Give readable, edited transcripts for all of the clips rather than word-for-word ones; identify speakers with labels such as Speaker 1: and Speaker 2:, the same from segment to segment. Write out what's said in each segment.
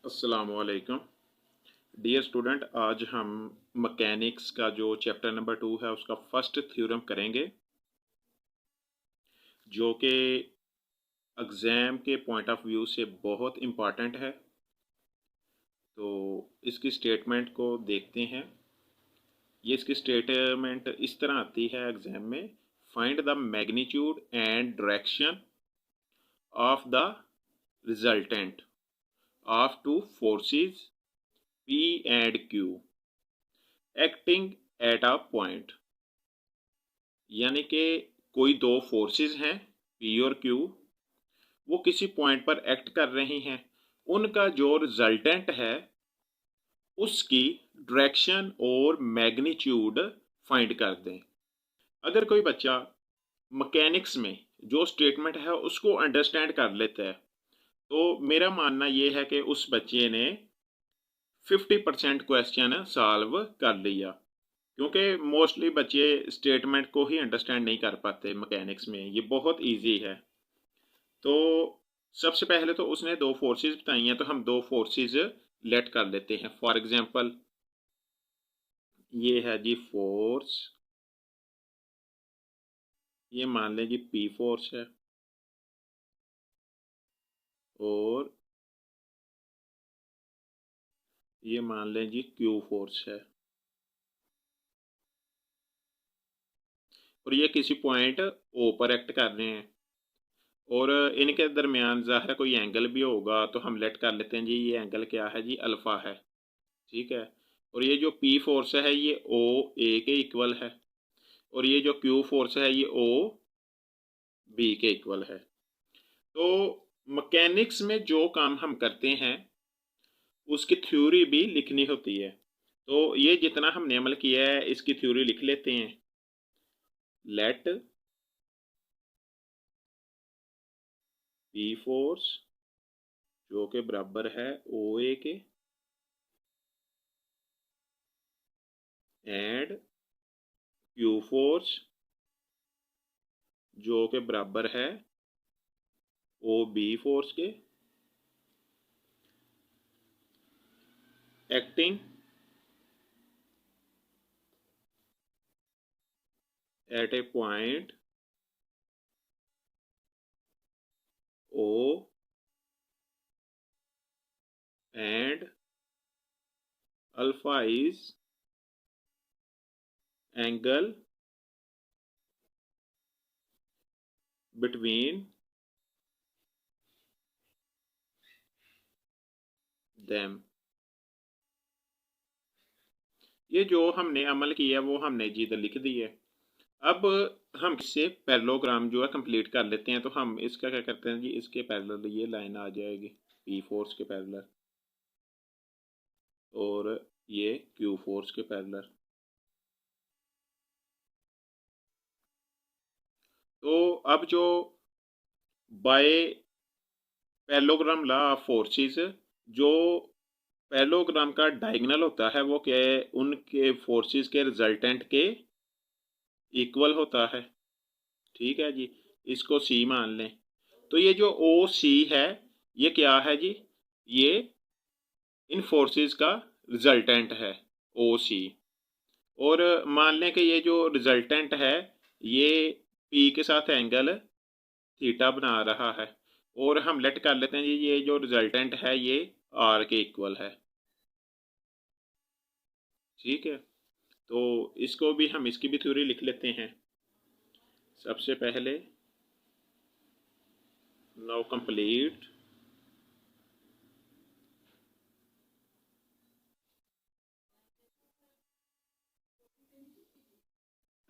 Speaker 1: अस्सलामुअलैकुम dear student, आज हम मैकेनिक्स का जो चैप्टर नंबर 2 है उसका फर्स्ट थ्योरम करेंगे, जो कि एग्ज़ाम के पॉइंट ऑफ व्यू से बहुत इम्पॉर्टेंट है। तो इसकी स्टेटमेंट को देखते हैं। ये इसकी स्टेटमेंट इस तरह आती है एग्ज़ाम में: find the magnitude and direction of the resultant of two forces P and Q acting at a point. यानी कि कोई दो फोर्सेस हैं P और Q, वो किसी पॉइंट पर एक्ट कर रही हैं। उनका जो रिजल्टेंट है उसकी डायरेक्शन और मैग्नीट्यूड फाइंड कर दें। अगर कोई बच्चा मैकेनिक्स में जो स्टेटमेंट है उसको अंडरस्टैंड कर लेता है तो मेरा मानना ये है कि उस बच्चे ने 50% क्वेश्चन सॉल्व कर लिया, क्योंकि मोस्टली बच्चे स्टेटमेंट को ही अंडरस्टैंड नहीं कर पाते मैकेनिक्स में। ये बहुत इजी है। तो सबसे पहले तो उसने दो फोर्सेस बताई हैं, तो हम दो फोर्सेस लेट कर लेते हैं। फॉर एग्जांपल ये है जी फोर्स, ये मान लें जी पी फोर्स है, और ये मान लें जी क्यू फोर्स है। और ये किसी पॉइंट ओ पर एक्ट कर रहे हैं, और इनके दरमियान ज़ाहिर कोई एंगल भी होगा, तो हम लेट कर लेते हैं जी ये एंगल क्या है जी, अल्फ़ा है। ठीक है। और ये जो पी फोर्स है ये ओ ए के इक्वल है, और ये जो क्यू फोर्स है ये ओ बी के इक्वल है। तो मैकेनिक्स में जो काम हम करते हैं उसकी थ्योरी भी लिखनी होती है। तो ये जितना हमने अमल किया है इसकी थ्योरी लिख लेते हैं। लेट पी फोर्स जो के बराबर है ओ ए के, एंड क्यू फोर्स जो के बराबर है ओ बी फोर्स के, acting at a point O and alpha is angle between them. ये जो हमने अमल किया वो हमने जी इधर लिख दी है। अब हम इससे पैरेललोग्राम जो है कंप्लीट कर लेते हैं। तो हम इसका क्या करते हैं जी, इसके पैरेलल ये लाइन आ जाएगी पी फोर्स के पैरेलल, और ये क्यू फोर्स के पैरेलल। तो अब जो by parallelogram law of forces, जो पैरेललोग्राम का डायगोनल होता है वो क्या है, उनके फोर्सेस के रिजल्टेंट के इक्वल होता है। ठीक है जी। इसको सी मान लें। तो ये जो ओ सी है ये क्या है जी, ये इन फोर्सेस का रिजल्टेंट है ओ सी। और मान लें कि ये जो रिजल्टेंट है ये पी के साथ एंगल थीटा बना रहा है, और हम लेट कर लेते हैं जी ये जो रिजल्टेंट है ये आर के इक्वल है। ठीक है। तो इसको भी हम इसकी भी थ्योरी लिख लेते हैं। सबसे पहले now complete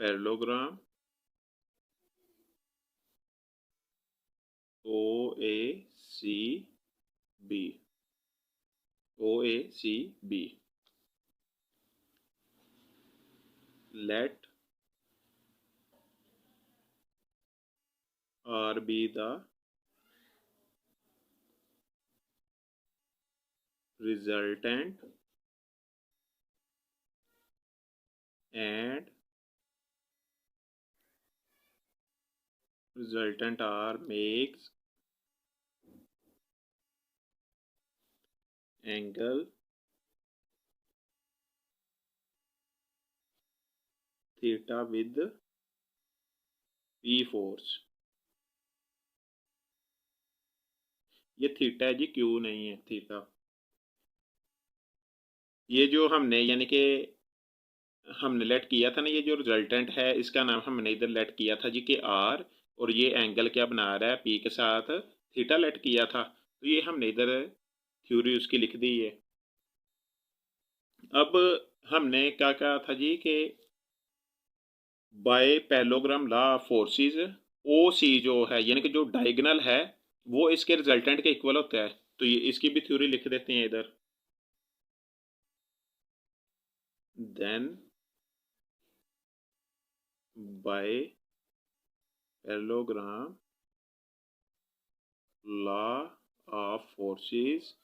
Speaker 1: parallelogram O A C B, O A C B. Let R be the resultant and resultant R makes angle theta with P force. ये थीटा है जी, क्यू नहीं है, थीटा। ये जो हमने यानी कि हमने लेट किया था ना, ये जो रिजल्टेंट है इसका नाम हमने इधर लेट किया था जी कि आर, और ये एंगल क्या बना रहा है पी के साथ, थीटा लेट किया था। तो ये हमने इधर थ्योरी उसकी लिख दी है। अब हमने क्या कहा था जी कि by parallelogram law of forces O C जो है यानी कि जो डायगोनल है वो इसके रिजल्टेंट के इक्वल होता है। तो ये इसकी भी थ्योरी लिख देते हैं इधर। Then by parallelogram law of forces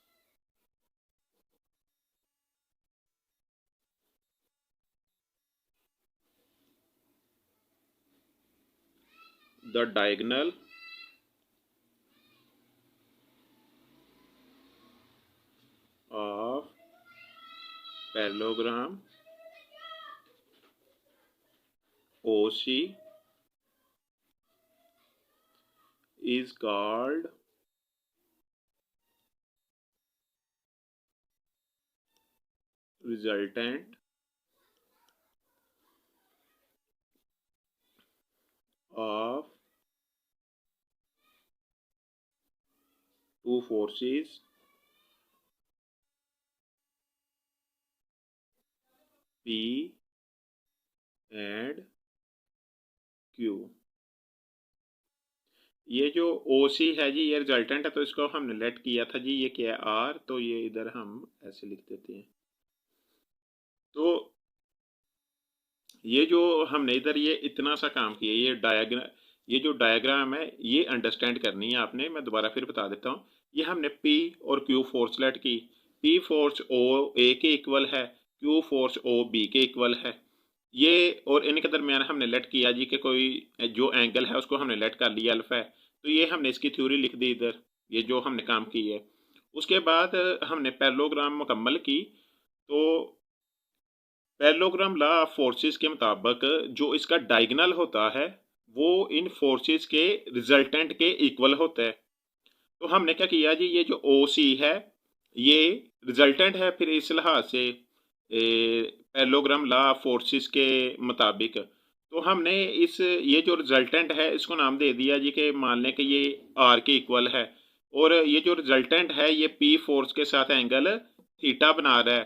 Speaker 1: the diagonal of parallelogram OC is called resultant of two forces P and Q। ये जो OC है जी ये रिजल्टेंट है, तो इसको हमने लेट किया था जी, ये क्या है R, तो ये इधर हम ऐसे लिख देते हैं। तो ये जो हमने इधर ये इतना सा काम किया, ये जो डायग्राम है ये अंडरस्टैंड करनी है आपने। मैं दोबारा फिर बता देता हूँ। ये हमने P और Q फोर्स लेट की। P फोर्स O A के इक्वल है, Q फोर्स O B के इक्वल है। ये और इनके दरमियान हमने लेट किया जी कि कोई जो एंगल है उसको हमने लेट कर लिया अल्फा है। तो ये हमने इसकी थ्योरी लिख दी इधर, ये जो हमने काम की है। उसके बाद हमने पैरेललोग्राम मुकम्मल की। तो पैरेललोग्राम लॉ ऑफ फोर्सेस के मुताबिक जो इसका डायगोनल होता है वो इन फोर्सेस के रिजल्टेंट के इक्वल होता है। तो हमने क्या किया जी, ये जो ओ सी है ये रिजल्टेंट है फिर इस लिहाज से पैरेललोग्राम लॉ ऑफ फोर्सेस के मुताबिक। तो हमने इस ये जो रिजल्टेंट है इसको नाम दे दिया जी कि मान लें कि ये आर के इक्वल है, और ये जो रिजल्टेंट है ये पी फोर्स के साथ एंगल थीटा बना रहा है।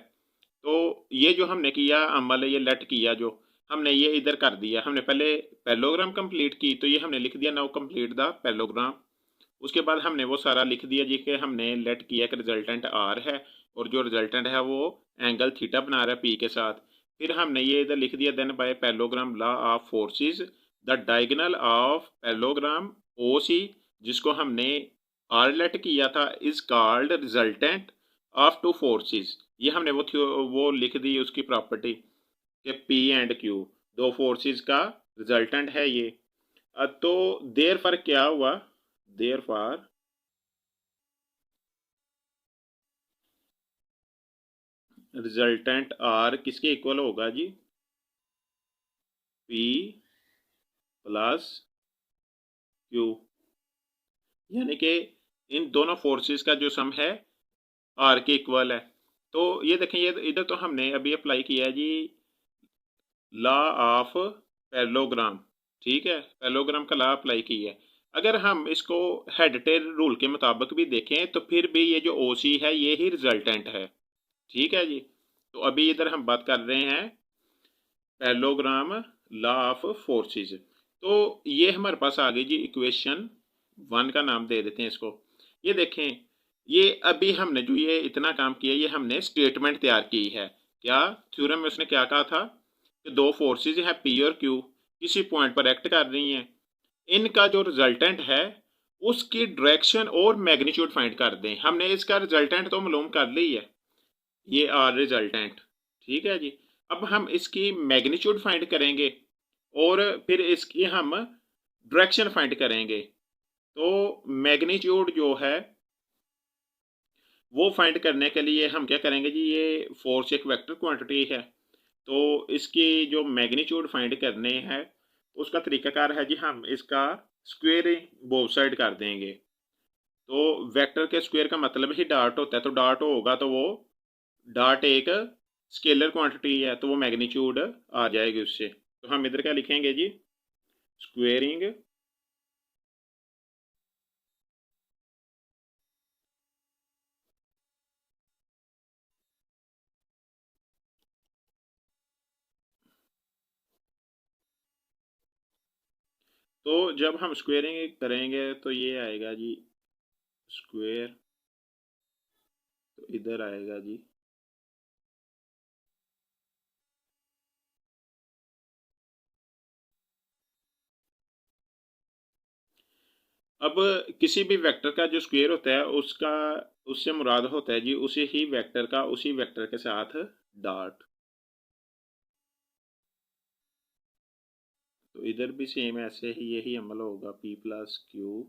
Speaker 1: तो ये जो हमने किया अमल, ये लेट किया जो हमने ये इधर कर दिया। हमने पहले पैरेललोग्राम कंप्लीट की, तो ये हमने लिख दिया नाउ कंप्लीट द पैरेललोग्राम। उसके बाद हमने वो सारा लिख दिया जी कि हमने लेट किया कि रिजल्टेंट आर है और जो रिजल्टेंट है वो एंगल थीटा बना रहा है पी के साथ। फिर हमने ये इधर लिख दिया then by parallelogram law of forces the diagonal of parallelogram O C, जिसको हमने आर लेट किया था, is called resultant of two forces. ये हमने वो लिख दी उसकी प्रॉपर्टी कि पी एंड क्यू दो फोर्सेस का रिजल्टेंट है ये। तो देर फॉर क्या हुआ, देर फॉर रिजल्टेंट आर किसके इक्वल होगा जी, पी प्लस क्यू, यानी कि इन दोनों फोर्सेस का जो सम है आर के इक्वल है। तो ये देखें, ये इधर तो हमने अभी अप्लाई किया है जी लॉ ऑफ पैरेललोग्राम, ठीक है, पैरेललोग्राम का लॉ अप्लाई किया है। अगर हम इसको हेडटेल रूल के मुताबिक भी देखें तो फिर भी ये जो ओ सी है ये ही रिजल्टेंट है, ठीक है जी। तो अभी इधर हम बात कर रहे हैं पैरेललोग्राम लॉ ऑफ फोर्सेस। तो ये हमारे पास आ गई जी इक्वेशन 1 का नाम दे देते हैं इसको। ये देखें, ये अभी हमने जो ये इतना काम किया ये हमने स्टेटमेंट तैयार की है। क्या थ्योरम में उसने क्या कहा था कि दो फोर्सेस हैं पी और क्यू किसी पॉइंट पर एक्ट कर रही हैं, इनका जो रिजल्टेंट है उसकी डायरेक्शन और मैग्नीट्यूड फाइंड कर दें। हमने इसका रिजल्टेंट तो मालूम कर ली है, ये आर रिजल्टेंट, ठीक है जी। अब हम इसकी मैग्नीट्यूड फाइंड करेंगे और फिर इसकी हम डायरेक्शन फाइंड करेंगे। तो मैग्नीट्यूड जो है वो फाइंड करने के लिए हम क्या करेंगे जी, ये फोर्स एक वेक्टर क्वांटिटी है, तो इसकी जो मैग्नीट्यूड फाइंड करने हैं उसका तरीकाकार है जी, हम इसका स्क्वेयरिंग बोथ साइड कर देंगे। तो वेक्टर के स्क्वायर का मतलब ही डार्ट होता है, तो डार्ट होगा तो वो डार्ट एक स्केलर क्वांटिटी है, तो वो मैग्नीट्यूड आ जाएगी उससे। तो हम इधर क्या लिखेंगे जी, स्क्वेयरिंग तो जब हम स्क्वेयरिंग करेंगे तो ये आएगा जी स्क्वेयर, तो इधर आएगा जी अब किसी भी वेक्टर का जो स्क्वायर होता है उसका, उससे मुराद होता है जी उसी ही वेक्टर का उसी वेक्टर के साथ डॉट। तो इधर भी सेम ऐसे ही यही अमल होगा, P+Q।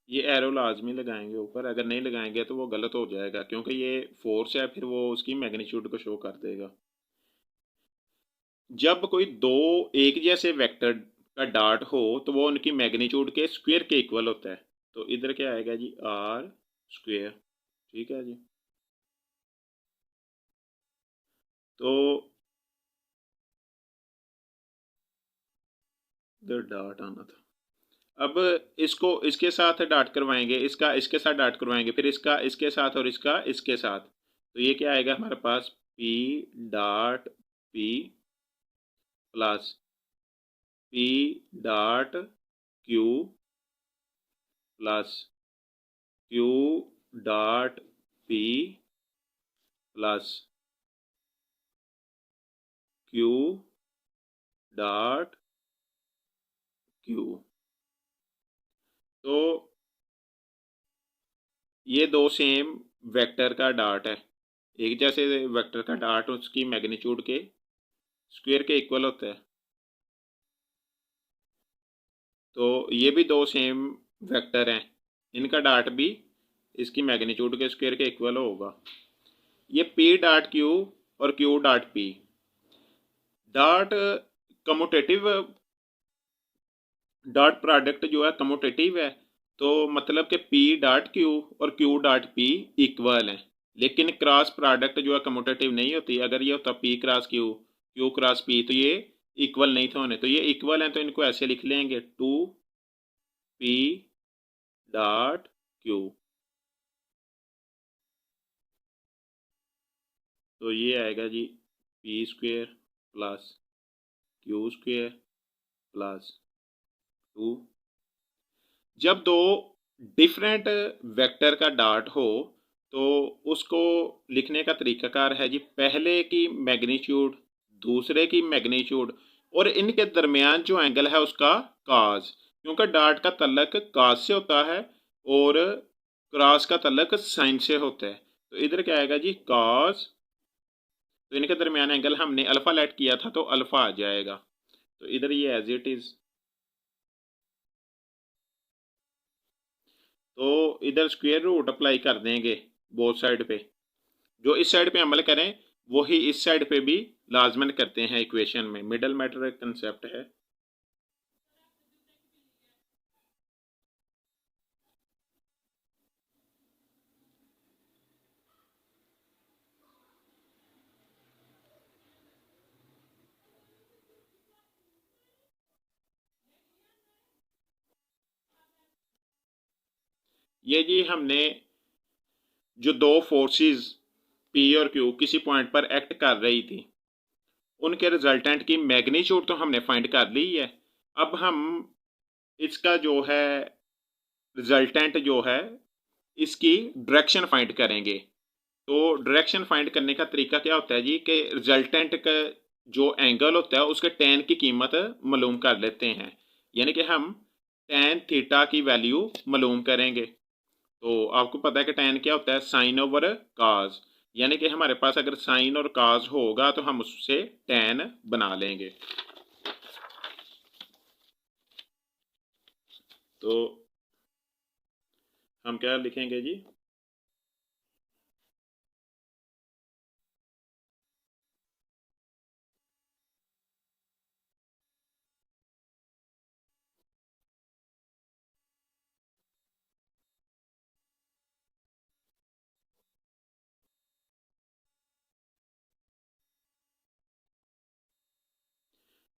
Speaker 1: ये एरो लाजमी लगाएंगे ऊपर, अगर नहीं लगाएंगे तो वो गलत हो जाएगा क्योंकि ये फोर्स है, फिर वो उसकी मैग्नीट्यूड को शो कर देगा। जब कोई दो एक जैसे वेक्टर का डॉट हो तो वो उनकी मैग्नीट्यूड के स्क्वायर के इक्वल होता है। तो इधर क्या आएगा जी, आर स्क्वायर। ठीक है जी। तो इधर डॉट आना था। अब इसको इसके साथ डॉट करवाएंगे, इसका इसके साथ डॉट करवाएंगे, फिर इसका इसके साथ और इसका इसके साथ। तो ये क्या आएगा हमारे पास, P dot P plus P dot Q plus Q dot P plus Q dot Q. तो ये दो सेम वेक्टर का डॉट है, एक जैसे वेक्टर का डॉट उसकी मैग्नीट्यूड के स्क्वायर के इक्वल होता है। तो ये भी दो सेम वेक्टर हैं, इनका डॉट भी इसकी मैग्नीट्यूड के स्क्वायर के इक्वल होगा। ये पी डॉट क्यू और Q dot P dot commutative dot product जो है कम्यूटेटिव है, तो मतलब कि पी डॉट क्यू और क्यू डॉट पी इक्वल हैं। लेकिन क्रॉस प्रोडक्ट जो है कम्यूटेटिव नहीं होती, अगर ये होता P cross Q Q cross P तो ये इक्वल नहीं थे होने, तो ये इक्वल हैं तो इनको ऐसे लिख लेंगे, टू पी डॉट क्यू। तो ये आएगा G P square plus Q square plus two. जब दो डिफरेंट वेक्टर का डॉट हो तो उसको लिखने का तरीकाकार है जी, पहले की मैग्नीट्यूड दूसरे की मैग्नीट्यूड और इनके दरमियान जो एंगल है उसका काज, क्योंकि डॉट का तल्लक काज से होता है और क्रॉस का तल्लक साइन से होता है। तो इधर क्या आएगा जी, काज। तो इनके दरमियान एंगल हमने अल्फा लेट किया था तो अल्फा आ जाएगा। तो इधर ये एज इट इज़। तो इधर स्क्वायर रूट अप्लाई कर देंगे बोथ साइड पे, जो इस साइड पे अमल करें वही इस साइड पे भी लाजमन करते हैं इक्वेशन में, मिडल मैटर एक कंसेप्ट है। ये जी हमने जो दो फोर्सेस पी और क्यू किसी पॉइंट पर एक्ट कर रही थी उनके रिजल्टेंट की मैग्नीट्यूड तो हमने फाइंड कर ली है। अब हम इसका जो है रिजल्टेंट जो है इसकी डायरेक्शन फाइंड करेंगे। तो डायरेक्शन फाइंड करने का तरीका क्या होता है जी, कि रिजल्टेंट का जो एंगल होता है उसके टैन की कीमत मालूम कर लेते हैं, यानी कि हम टैन थीटा की वैल्यू मालूम करेंगे। तो आपको पता है कि टैन क्या होता है, साइन ओवर काज, यानी कि हमारे पास अगर साइन और काज होगा तो हम उससे टैन बना लेंगे। तो हम क्या लिखेंगे जी,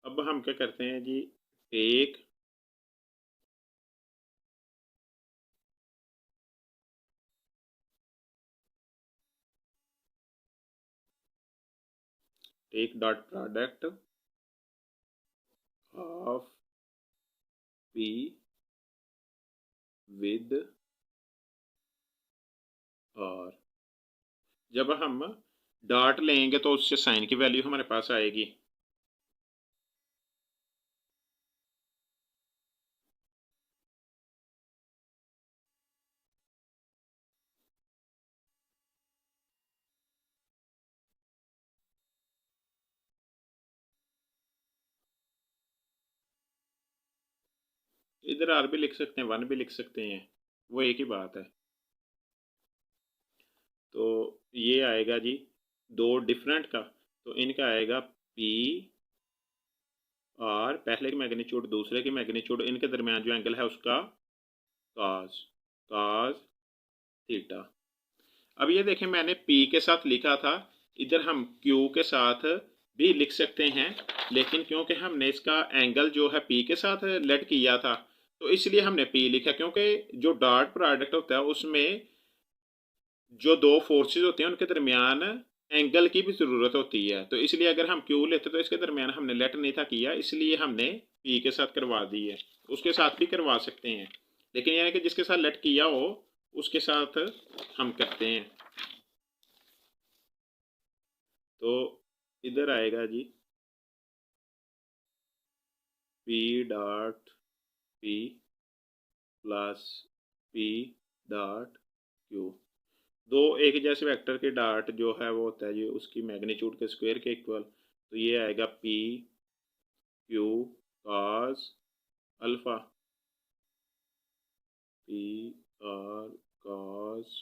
Speaker 1: अब हम क्या करते हैं जी, take dot product of P with R. जब हम डॉट लेंगे तो उससे साइन की वैल्यू हमारे पास आएगी। इधर आर भी लिख सकते हैं, वन भी लिख सकते हैं, वो एक ही बात है। तो ये आएगा जी दो डिफरेंट का, तो इनका आएगा पी और पहले की मैग्नीट्यूड दूसरे की मैग्नीट्यूड, इनके दरमियान जो एंगल है उसका काज काज थीटा। अब ये देखें मैंने P के साथ लिखा था, इधर हम Q के साथ भी लिख सकते हैं, लेकिन क्योंकि हमने इसका एंगल जो है P के साथ लेट किया था तो इसलिए हमने P लिखा, क्योंकि जो डॉट प्रोडक्ट होता है उसमें जो दो फोर्सेस होते हैं उनके दरमियान एंगल की भी ज़रूरत होती है। तो इसलिए अगर हम Q लेते तो इसके दरमियान हमने लेट नहीं था किया, इसलिए हमने P के साथ करवा दी है। उसके साथ भी करवा सकते हैं, लेकिन यह है कि जिसके साथ लेट किया हो उसके साथ हम करते हैं। तो इधर आएगा जी P dot P plus P dot Q। दो एक जैसे वेक्टर के डॉट जो है वो होता है जी उसकी मैग्नीट्यूड के स्क्वायर के इक्वल। तो ये आएगा P Q cos alpha, P R cos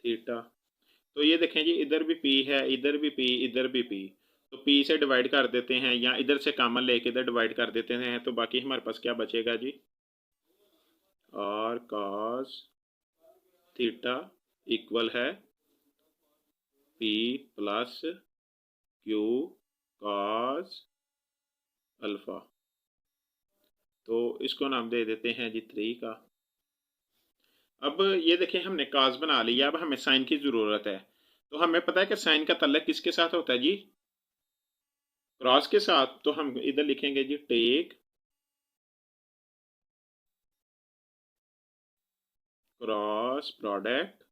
Speaker 1: theta. तो ये देखें जी इधर भी P है, इधर भी P, इधर भी P। तो P से डिवाइड कर देते हैं या इधर से कॉमन लेके इधर डिवाइड कर देते हैं, तो बाकी हमारे पास क्या बचेगा जी, R cos थीटा इक्वल है P plus Q cos alpha. तो इसको नाम दे देते हैं जी 3 का। अब ये देखिए हमने काज बना लिया, अब हमें साइन की ज़रूरत है। तो हमें पता है कि साइन का तल्लक किसके साथ होता है जी, क्रॉस के साथ। तो हम इधर लिखेंगे जी take cross product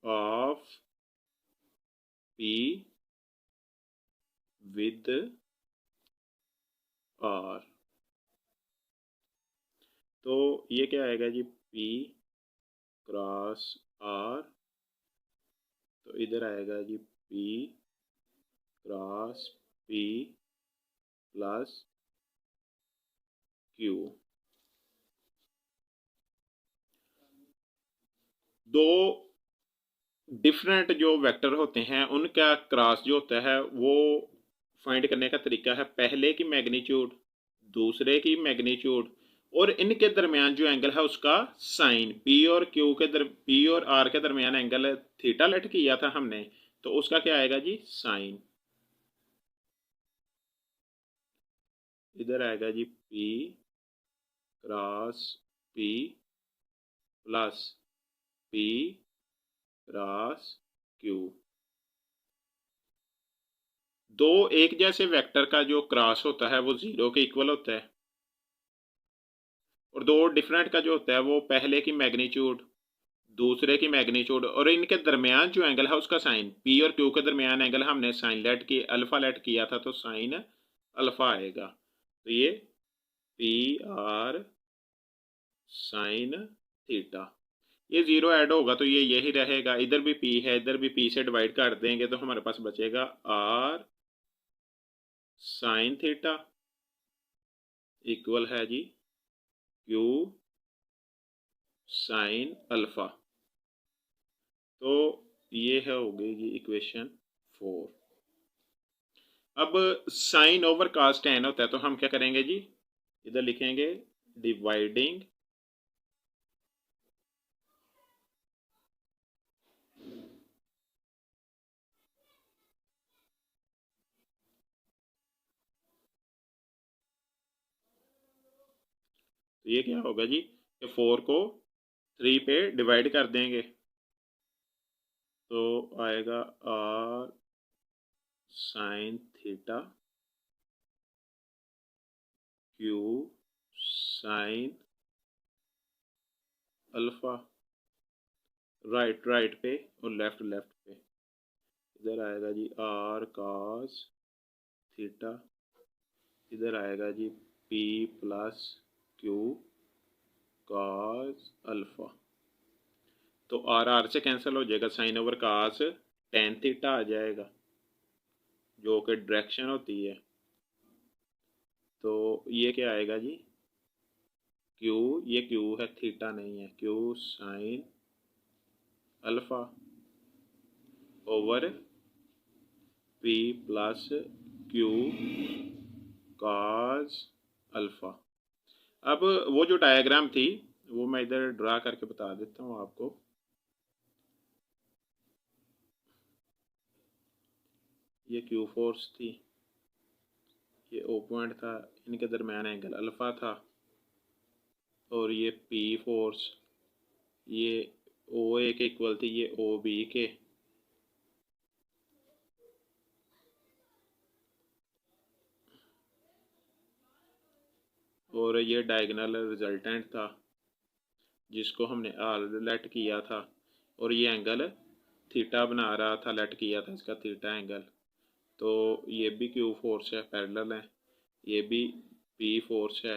Speaker 1: of P with R. तो ये क्या आएगा जी P क्रॉस R, तो इधर आएगा जी P cross P plus Q। दो डिफरेंट जो वेक्टर होते हैं उनका क्रॉस जो होता है वो फाइंड करने का तरीका है पहले की मैग्नीट्यूड दूसरे की मैग्नीट्यूड और इनके दरमियान जो एंगल है उसका साइन। P और R के दरमियान एंगल थीटा लेट किया था हमने, तो उसका क्या आएगा जी साइन। इधर आएगा जी P cross P plus P cross Q। दो एक जैसे वेक्टर का जो क्रॉस होता है वो जीरो के इक्वल होता है, और दो डिफरेंट का जो होता है वो पहले की मैग्नीट्यूड दूसरे की मैग्नीट्यूड और इनके दरमियान जो एंगल है उसका साइन। P और Q के दरमियान एंगल हमने साइन लेट की अल्फा लेट किया था, तो साइन अल्फा आएगा। तो ये P R साइन थीटा, ये जीरो ऐड होगा तो ये यही रहेगा। इधर भी P है, इधर भी P से डिवाइड कर देंगे तो हमारे पास बचेगा R साइन थीटा इक्वल है जी क्यू साइन अल्फा। तो ये है हो गई जी इक्वेशन 4। अब साइन ओवर कास टेन होता है तो हम क्या करेंगे जी, इधर लिखेंगे डिवाइडिंग तो ये क्या होगा जी कि 4 को 3 पे डिवाइड कर देंगे तो आएगा R sine theta Q sine alpha, right right पे और लेफ्ट लेफ्ट पे। इधर आएगा जी आर कॉस थीटा, इधर आएगा G P plus Q cos alpha. तो आर से कैंसिल हो जाएगा, साइन ओवर कास टेन थीटा आ जाएगा जो कि डायरेक्शन होती है। तो ये क्या आएगा जी क्यू, ये क्यू है थीटा नहीं है, Q sine alpha over P plus Q cos alpha. अब वो जो डायग्राम थी वो मैं इधर ड्रा करके बता देता हूँ आपको। ये क्यू फोर्स थी, ये ओ पॉइंट था, इनके दरमियान एंगल अल्फ़ा था, और ये पी फोर्स ये ओ ए के इक्वल थी, ये ओ बी के। और ये डायगोनल रिजल्टेंट था जिसको हमने लेट किया था, और ये एंगल थीटा बना रहा था, लेट किया था इसका थीटा एंगल। तो ये भी क्यू फोर्स है, पैरेलल है, ये भी पी फोर्स है,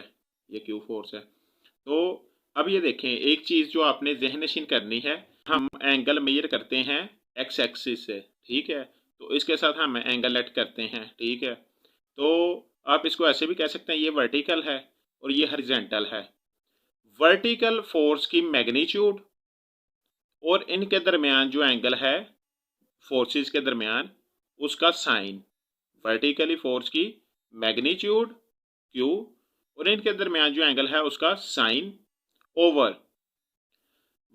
Speaker 1: ये क्यू फोर्स है। तो अब ये देखें एक चीज़ जो आपने जहन नशीन करनी है, हम एंगल मेजर करते हैं एक्स एक्सिस से, ठीक है, तो इसके साथ हम एंगल लेट करते हैं, ठीक है। तो आप इसको ऐसे भी कह सकते हैं ये वर्टिकल है और ये हॉरिजॉन्टल है। वर्टिकल फोर्स की मैग्नीट्यूड और इनके दरमियान जो एंगल है फोर्सेस के दरमियान उसका साइन, वर्टिकली फोर्स की मैग्नीट्यूड क्यू और इनके दरमियान जो एंगल है उसका साइन ओवर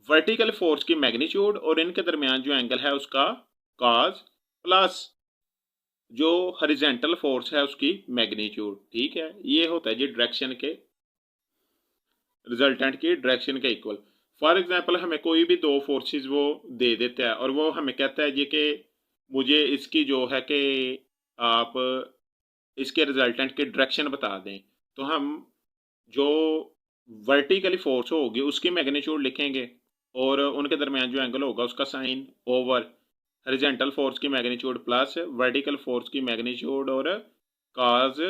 Speaker 1: वर्टिकल फोर्स की मैग्नीट्यूड और इनके दरमियान जो एंगल है उसका कॉस प्लस जो हॉरिजॉन्टल फोर्स है उसकी मैग्नीट्यूड, ठीक है। ये होता है जी डायरेक्शन के, रिजल्टेंट की डायरेक्शन के इक्वल। फॉर एग्जांपल हमें कोई भी दो फोर्सेस वो दे देता है और वो हमें कहता है जी कि मुझे इसकी जो है कि आप इसके रिजल्टेंट की डायरेक्शन बता दें, तो हम जो वर्टिकली फोर्स होगी उसकी मैग्नीट्यूड लिखेंगे और उनके दरमियान जो एंगल होगा उसका साइन ओवर हॉरिजॉन्टल फोर्स की मैग्नीट्यूड प्लस वर्टिकल फोर्स की मैग्नीट्यूड और काज,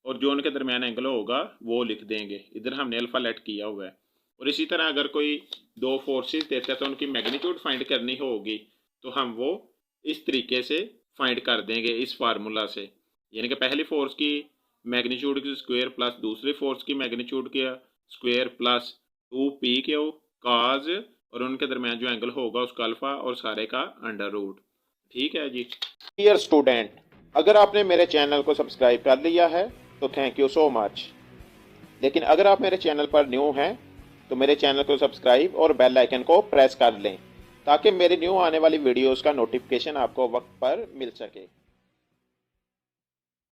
Speaker 1: और जो उनके दरमियान एंगल होगा वो लिख देंगे। इधर हमने अल्फा लेट किया हुआ है। और इसी तरह अगर कोई दो फोर्सेस देते हैं तो उनकी मैग्नीट्यूड फाइंड करनी होगी तो हम वो इस तरीके से फाइंड कर देंगे इस फार्मूला से, यानी कि पहली फोर्स की मैग्नीट्यूड की स्क्वायर प्लस दूसरी फोर्स की मैग्नीट्यूड के स्क्वायर प्लस 2p क्यू काज और उनके दरमियान जो एंगल होगा उसका अल्फा और सारे का अंडर रूट, ठीक है जी। डियर स्टूडेंट, अगर आपने मेरे चैनल को सब्सक्राइब कर लिया है तो थैंक यू सो मच। लेकिन अगर आप मेरे चैनल पर न्यू हैं तो मेरे चैनल को सब्सक्राइब और बेल आइकन को प्रेस कर लें ताकि मेरी न्यू आने वाली वीडियोस का नोटिफिकेशन आपको वक्त पर मिल सके।